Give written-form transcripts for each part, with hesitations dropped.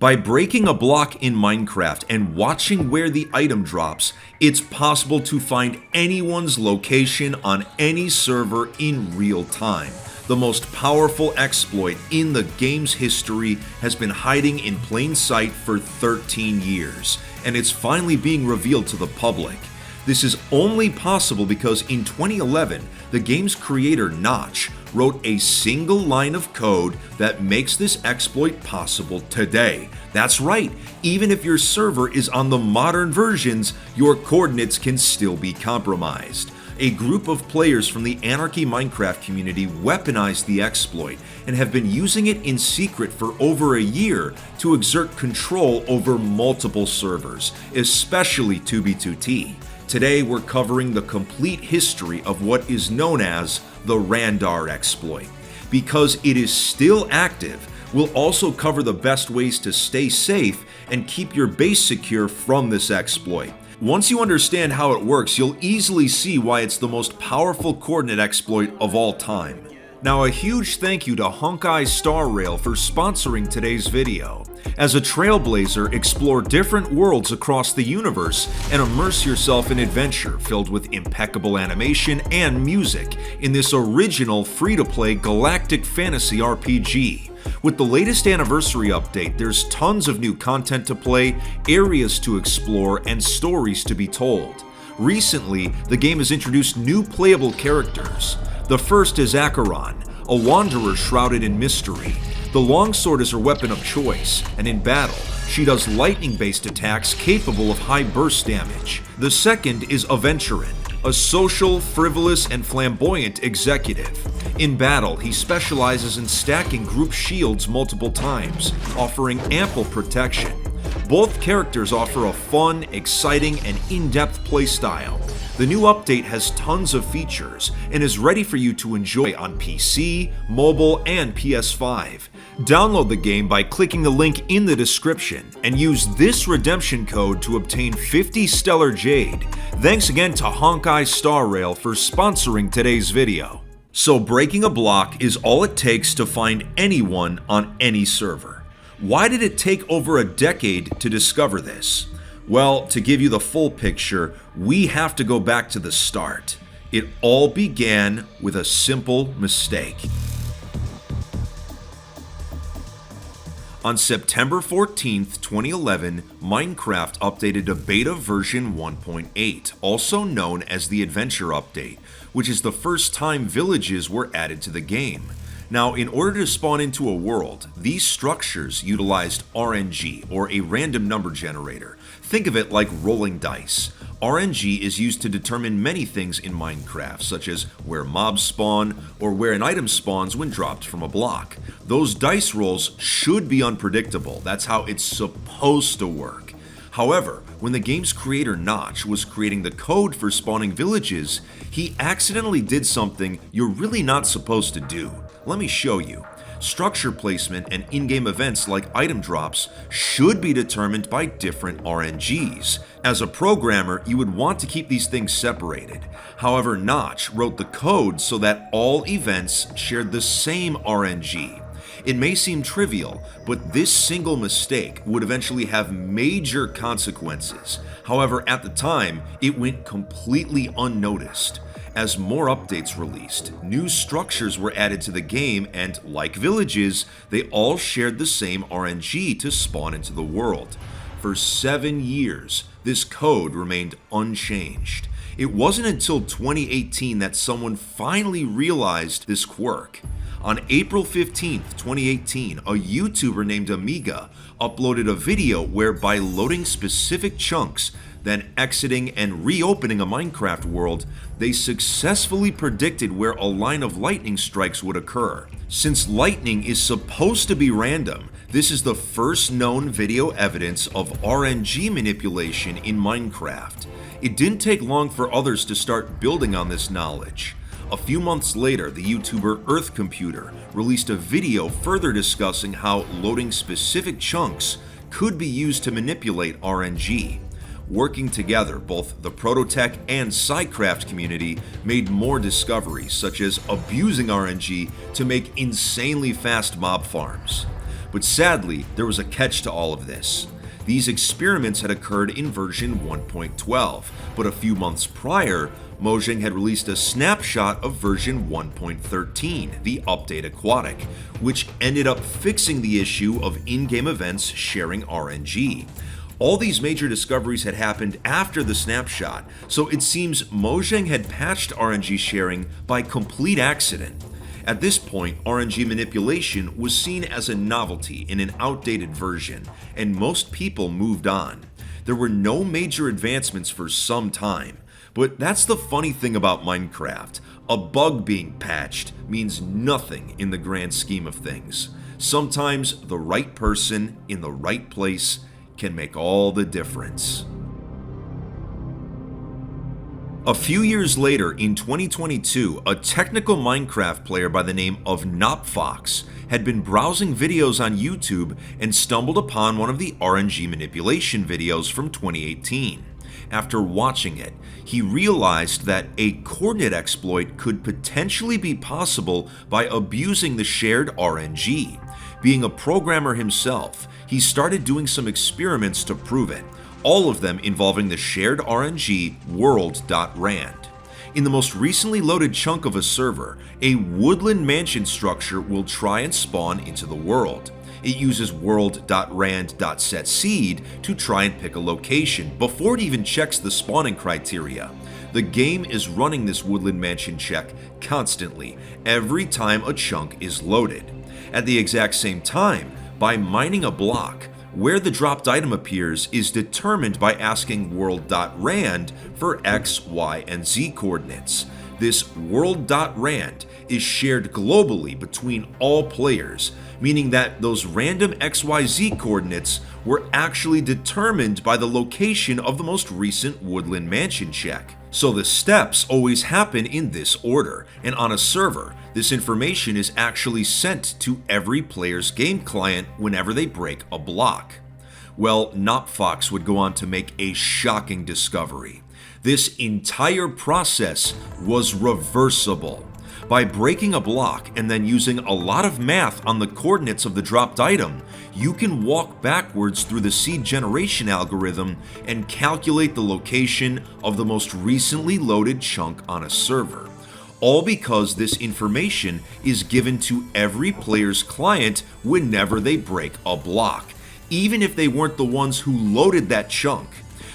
By breaking a block in Minecraft and watching where the item drops, it's possible to find anyone's location on any server in real time. The most powerful exploit in the game's history has been hiding in plain sight for 13 years, and it's finally being revealed to the public. This is only possible because in 2011, the game's creator Notch wrote a single line of code that makes this exploit possible today. That's right, even if your server is on the modern versions, your coordinates can still be compromised. A group of players from the Anarchy Minecraft community weaponized the exploit and have been using it in secret for over a year to exert control over multiple servers, especially 2b2t. Today we're covering the complete history of what is known as the RANDAR exploit. Because it is still active, we'll also cover the best ways to stay safe and keep your base secure from this exploit. Once you understand how it works, you'll easily see why it's the most powerful coordinate exploit of all time. Now, a huge thank you to Honkai Star Rail for sponsoring today's video. As a trailblazer, explore different worlds across the universe and immerse yourself in adventure filled with impeccable animation and music in this original free-to-play galactic fantasy RPG. With the latest anniversary update, there's tons of new content to play, areas to explore, and stories to be told. Recently, the game has introduced new playable characters. The first is Acheron, a wanderer shrouded in mystery. The longsword is her weapon of choice, and in battle, she does lightning-based attacks capable of high burst damage. The second is Aventurin, a social, frivolous, and flamboyant executive. In battle, he specializes in stacking group shields multiple times, offering ample protection. Both characters offer a fun, exciting, and in-depth playstyle. The new update has tons of features and is ready for you to enjoy on PC, mobile, and PS5. Download the game by clicking the link in the description and use this redemption code to obtain 50 Stellar Jade. Thanks again to Honkai Star Rail for sponsoring today's video. So breaking a block is all it takes to find anyone on any server. Why did it take over a decade to discover this? Well, to give you the full picture, we have to go back to the start. It all began with a simple mistake. On September 14th, 2011, Minecraft updated to beta version 1.8, also known as the Adventure Update, which is the first time villages were added to the game. Now, in order to spawn into a world, these structures utilized RNG, or a random number generator. Think of it like rolling dice. RNG is used to determine many things in Minecraft, such as where mobs spawn or where an item spawns when dropped from a block. Those dice rolls should be unpredictable. That's how it's supposed to work. However, when the game's creator Notch was creating the code for spawning villages, he accidentally did something you're really not supposed to do. Let me show you. Structure placement and in-game events like item drops should be determined by different RNGs. As a programmer, you would want to keep these things separated. However, Notch wrote the code so that all events shared the same RNG. It may seem trivial, but this single mistake would eventually have major consequences. However, at the time, it went completely unnoticed. As more updates released, new structures were added to the game and, like villages, they all shared the same RNG to spawn into the world. For 7 years, this code remained unchanged. It wasn't until 2018 that someone finally realized this quirk. On April 15th, 2018, a YouTuber named Amiga uploaded a video where by loading specific chunks, then exiting and reopening a Minecraft world, they successfully predicted where a line of lightning strikes would occur. Since lightning is supposed to be random, this is the first known video evidence of RNG manipulation in Minecraft. It didn't take long for others to start building on this knowledge. A few months later, the YouTuber Earth Computer released a video further discussing how loading specific chunks could be used to manipulate RNG. Working together, both the Prototech and SciCraft community made more discoveries, such as abusing RNG to make insanely fast mob farms. But sadly, there was a catch to all of this. These experiments had occurred in version 1.12, but a few months prior, Mojang had released a snapshot of version 1.13, the Update Aquatic, which ended up fixing the issue of in-game events sharing RNG. All these major discoveries had happened after the snapshot, so it seems Mojang had patched RNG sharing by complete accident. At this point, RNG manipulation was seen as a novelty in an outdated version, and most people moved on. There were no major advancements for some time, but that's the funny thing about Minecraft. A bug being patched means nothing in the grand scheme of things. Sometimes the right person in the right place can make all the difference. A few years later, in 2022, a technical Minecraft player by the name of NopFox had been browsing videos on YouTube and stumbled upon one of the RNG manipulation videos from 2018. After watching it, he realized that a coordinate exploit could potentially be possible by abusing the shared RNG. Being a programmer himself, he started doing some experiments to prove it, all of them involving the shared RNG world.rand. In the most recently loaded chunk of a server, a woodland mansion structure will try and spawn into the world. It uses world.rand.setSeed to try and pick a location before it even checks the spawning criteria. The game is running this woodland mansion check constantly, every time a chunk is loaded. At the exact same time, by mining a block, where the dropped item appears is determined by asking world.rand for X, Y, and Z coordinates. This world.rand is shared globally between all players, meaning that those random XYZ coordinates were actually determined by the location of the most recent woodland mansion check. So the steps always happen in this order, and on a server, this information is actually sent to every player's game client whenever they break a block. Well, NopFox would go on to make a shocking discovery. This entire process was reversible. By breaking a block and then using a lot of math on the coordinates of the dropped item, you can walk backwards through the seed generation algorithm and calculate the location of the most recently loaded chunk on a server. All because this information is given to every player's client whenever they break a block, even if they weren't the ones who loaded that chunk.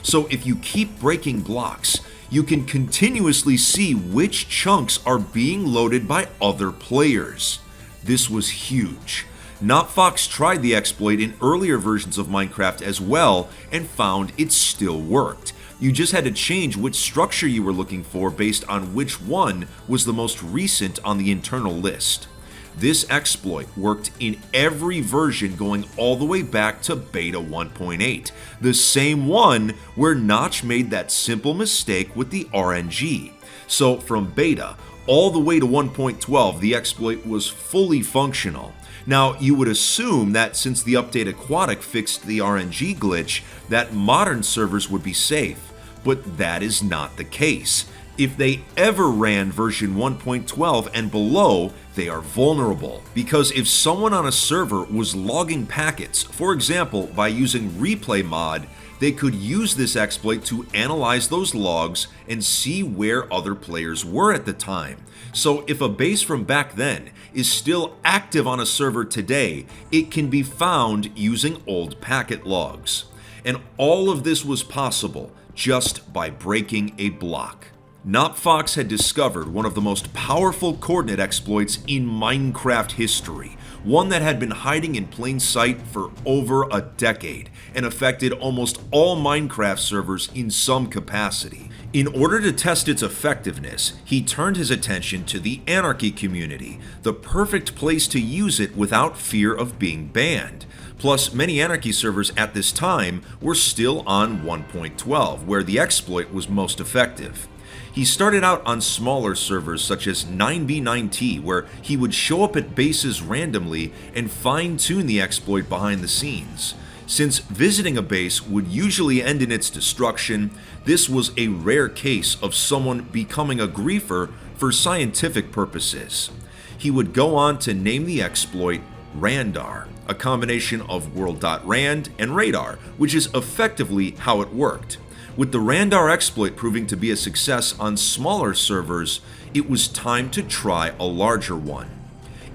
So if you keep breaking blocks, you can continuously see which chunks are being loaded by other players. This was huge. NopFox tried the exploit in earlier versions of Minecraft as well and found it still worked. You just had to change which structure you were looking for based on which one was the most recent on the internal list. This exploit worked in every version going all the way back to beta 1.8, the same one where Notch made that simple mistake with the RNG. So from beta all the way to 1.12, the exploit was fully functional. Now, you would assume that since the Update Aquatic fixed the RNG glitch, that modern servers would be safe, but that is not the case. If they ever ran version 1.12 and below, they are vulnerable. Because if someone on a server was logging packets, for example by using replay mod, they could use this exploit to analyze those logs and see where other players were at the time. So if a base from back then is still active on a server today, it can be found using old packet logs. And all of this was possible just by breaking a block. NopFox had discovered one of the most powerful coordinate exploits in Minecraft history, one that had been hiding in plain sight for over a decade and affected almost all Minecraft servers in some capacity. In order to test its effectiveness, he turned his attention to the Anarchy community, the perfect place to use it without fear of being banned. Plus, many Anarchy servers at this time were still on 1.12, where the exploit was most effective. He started out on smaller servers such as 9b9t, where he would show up at bases randomly and fine-tune the exploit behind the scenes. Since visiting a base would usually end in its destruction, this was a rare case of someone becoming a griefer for scientific purposes. He would go on to name the exploit RANDAR, a combination of world.rand and radar, which is effectively how it worked. With the RANDAR exploit proving to be a success on smaller servers, it was time to try a larger one.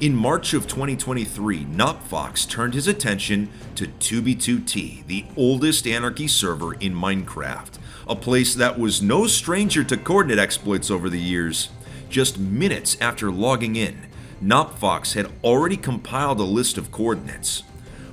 In March of 2023, Knopfox turned his attention to 2b2t, the oldest Anarchy server in Minecraft, a place that was no stranger to coordinate exploits over the years. Just minutes after logging in, Knopfox had already compiled a list of coordinates.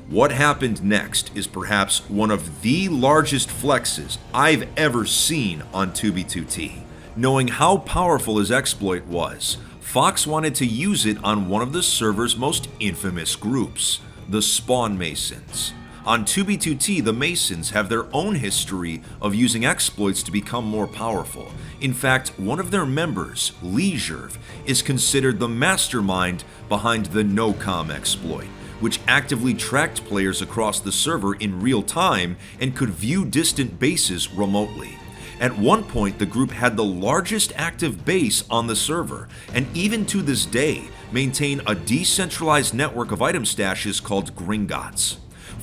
What happened next is perhaps one of the largest flexes I've ever seen on 2b2t. Knowing how powerful his exploit was, Fox wanted to use it on one of the server's most infamous groups, the Spawn Masons. On 2b2t, the Masons have their own history of using exploits to become more powerful. In fact, one of their members, leijurv, is considered the mastermind behind the no-com exploit, which actively tracked players across the server in real time and could view distant bases remotely. At one point, the group had the largest active base on the server, and even to this day, maintain a decentralized network of item stashes called Gringotts.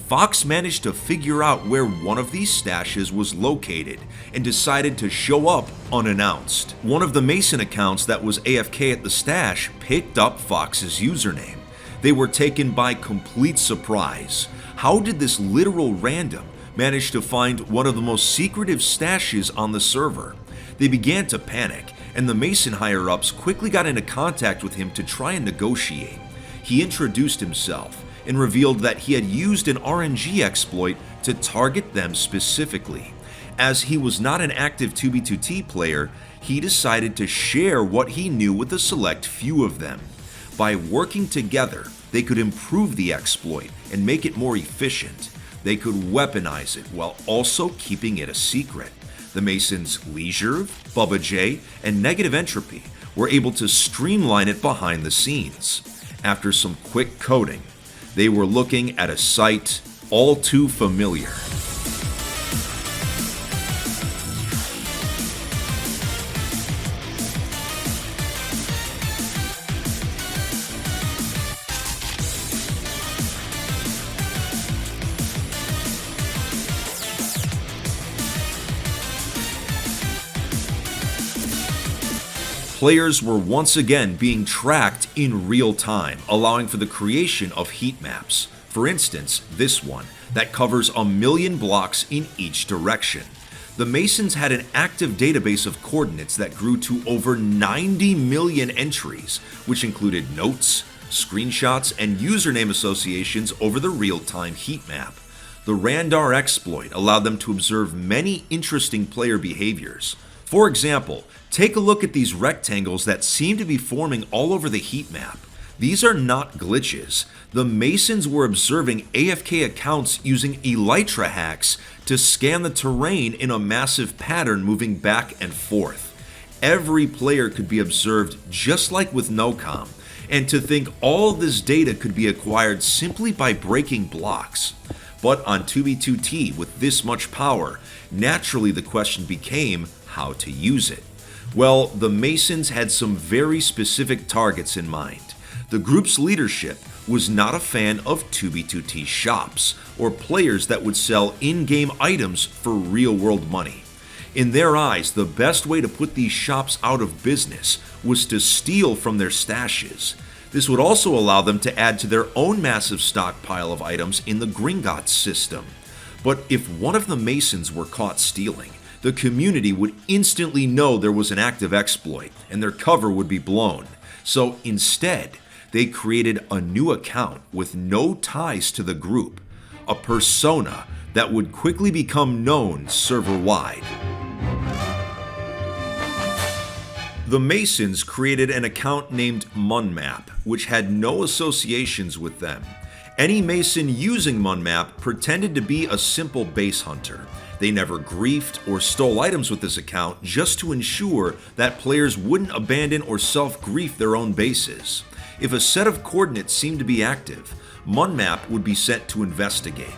Fox managed to figure out where one of these stashes was located and decided to show up unannounced. One of the Mason accounts that was AFK at the stash picked up Fox's username. They were taken by complete surprise. How did this literal random manage to find one of the most secretive stashes on the server? They began to panic, and the Mason higher-ups quickly got into contact with him to try and negotiate. He introduced himself and revealed that he had used an RNG exploit to target them specifically. As he was not an active 2b2t player, he decided to share what he knew with a select few of them. By working together, they could improve the exploit and make it more efficient. They could weaponize it while also keeping it a secret. The Masons leijurv, babbaj, and negative entropy were able to streamline it behind the scenes. After some quick coding, they were looking at a sight all too familiar. Players were once again being tracked in real time, allowing for the creation of heat maps. For instance, this one, that covers 1 million blocks in each direction. The Masons had an active database of coordinates that grew to over 90 million entries, which included notes, screenshots, and username associations over the real-time heat map. The RANDAR exploit allowed them to observe many interesting player behaviors. For example, take a look at these rectangles that seem to be forming all over the heat map. These are not glitches. The Masons were observing AFK accounts using elytra hacks to scan the terrain in a massive pattern moving back and forth. Every player could be observed just like with NOCOM, and to think all this data could be acquired simply by breaking blocks. But on 2b2t with this much power, naturally the question became how to use it. Well, the Masons had some very specific targets in mind. The group's leadership was not a fan of 2b2t shops, or players that would sell in-game items for real-world money. In their eyes, the best way to put these shops out of business was to steal from their stashes. This would also allow them to add to their own massive stockpile of items in the Gringotts system. But if one of the Masons were caught stealing, the community would instantly know there was an active exploit, and their cover would be blown. So instead, they created a new account with no ties to the group, a persona that would quickly become known server-wide. The Masons created an account named Munmap, which had no associations with them. Any Mason using Munmap pretended to be a simple base hunter. They never griefed or stole items with this account just to ensure that players wouldn't abandon or self-grief their own bases. If a set of coordinates seemed to be active, Munmap would be sent to investigate.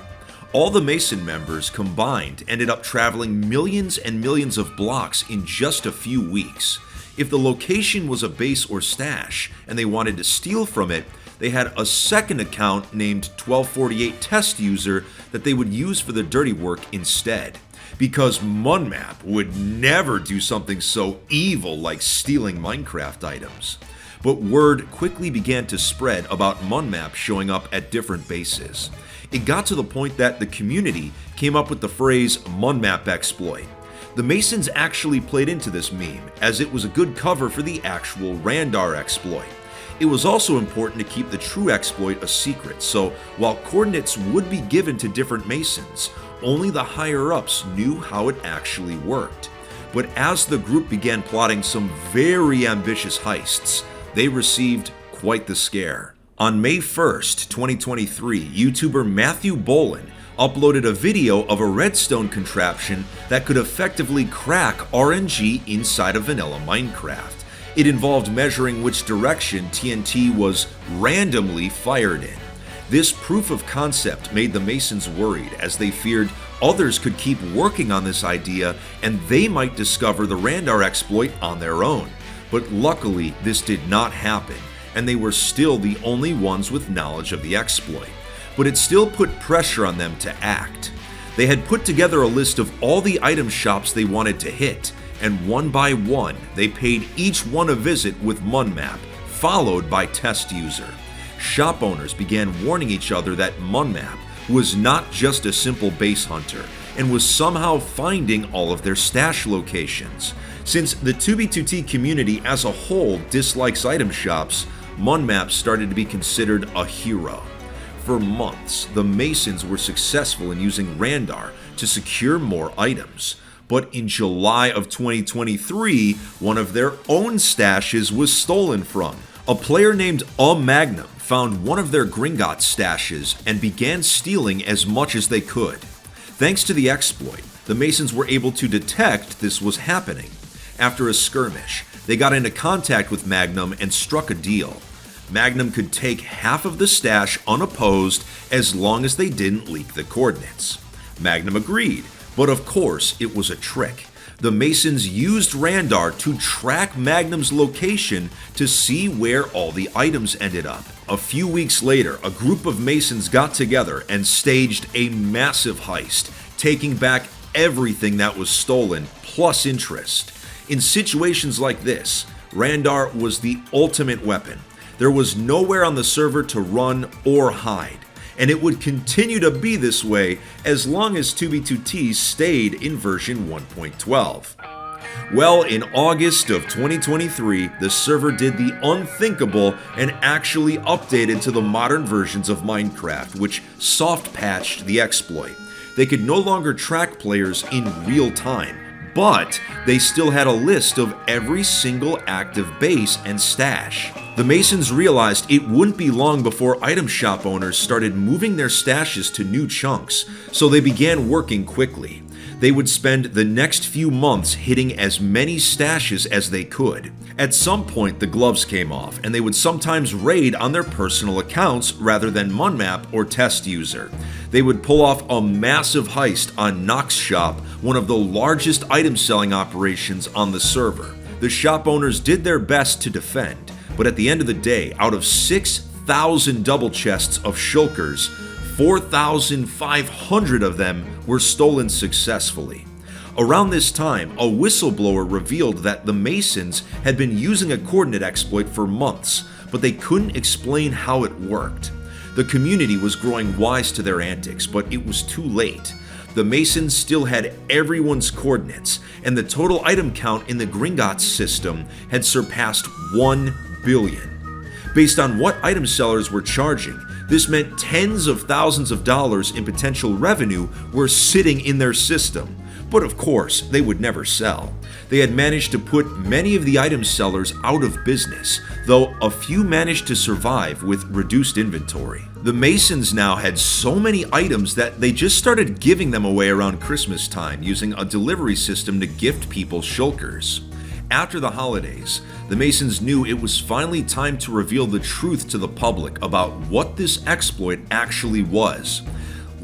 All the Mason members combined ended up traveling millions and millions of blocks in just a few weeks. If the location was a base or stash and they wanted to steal from it, they had a second account named 1248 Test User that they would use for the dirty work instead. Because MunMap would never do something so evil like stealing Minecraft items. But word quickly began to spread about MunMap showing up at different bases. It got to the point that the community came up with the phrase MunMap exploit. The Masons actually played into this meme, as it was a good cover for the actual RANDAR exploit. It was also important to keep the true exploit a secret, so while coordinates would be given to different Masons, only the higher-ups knew how it actually worked. But as the group began plotting some very ambitious heists, they received quite the scare. On May 1st, 2023, YouTuber Matthew Bolin uploaded a video of a redstone contraption that could effectively crack RNG inside of vanilla Minecraft. It involved measuring which direction TNT was randomly fired in. This proof of concept made the Masons worried, as they feared others could keep working on this idea and they might discover the RANDAR exploit on their own. But luckily, this did not happen, and they were still the only ones with knowledge of the exploit. But it still put pressure on them to act. They had put together a list of all the item shops they wanted to hit, and one by one, they paid each one a visit with MunMap, followed by Test User. Shop owners began warning each other that MunMap was not just a simple base hunter, and was somehow finding all of their stash locations. Since the 2B2T community as a whole dislikes item shops, MunMap started to be considered a hero. For months, the Masons were successful in using RANDAR to secure more items. But in July of 2023, one of their own stashes was stolen from. A player named Magnum found one of their Gringotts stashes and began stealing as much as they could. Thanks to the exploit, the Masons were able to detect this was happening. After a skirmish, they got into contact with Magnum and struck a deal. Magnum could take half of the stash unopposed as long as they didn't leak the coordinates. Magnum agreed, but of course it was a trick. The Masons used RANDAR to track Magnum's location to see where all the items ended up. A few weeks later, a group of Masons got together and staged a massive heist, taking back everything that was stolen, plus interest. In situations like this, RANDAR was the ultimate weapon. There was nowhere on the server to run or hide, and it would continue to be this way as long as 2B2T stayed in version 1.12. Well, in August of 2023, the server did the unthinkable and actually updated to the modern versions of Minecraft, which soft-patched the exploit. They could no longer track players in real time, but they still had a list of every single active base and stash. The Masons realized it wouldn't be long before item shop owners started moving their stashes to new chunks, so they began working quickly. They would spend the next few months hitting as many stashes as they could. At some point, the gloves came off, and they would sometimes raid on their personal accounts rather than MunMap or Test User. They would pull off a massive heist on Nox Shop, one of the largest item selling operations on the server. The shop owners did their best to defend, but at the end of the day, out of 6,000 double chests of shulkers, 4,500 of them were stolen successfully. Around this time, a whistleblower revealed that the Masons had been using a coordinate exploit for months, but they couldn't explain how it worked. The community was growing wise to their antics, but it was too late. The Masons still had everyone's coordinates, and the total item count in the Gringotts system had surpassed 1 billion. Based on what item sellers were charging, this meant tens of thousands of dollars in potential revenue were sitting in their system. But of course, they would never sell. They had managed to put many of the item sellers out of business, though a few managed to survive with reduced inventory. The Masons now had so many items that they just started giving them away around Christmas time, using a delivery system to gift people shulkers. After the holidays, the Masons knew it was finally time to reveal the truth to the public about what this exploit actually was.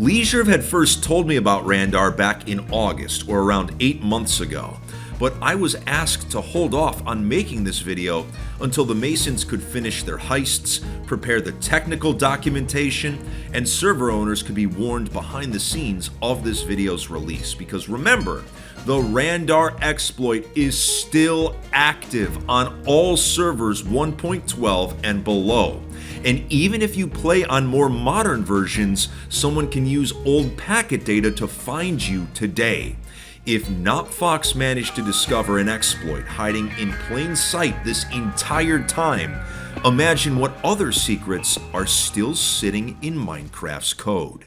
leijurv had first told me about RANDAR back in August, or around 8 months ago, but I was asked to hold off on making this video until the Masons could finish their heists, prepare the technical documentation, and server owners could be warned behind the scenes of this video's release. Because remember, the RANDAR exploit is still active on all servers 1.12 and below. And even if you play on more modern versions, someone can use old packet data to find you today. If NotFox managed to discover an exploit hiding in plain sight this entire time, imagine what other secrets are still sitting in Minecraft's code.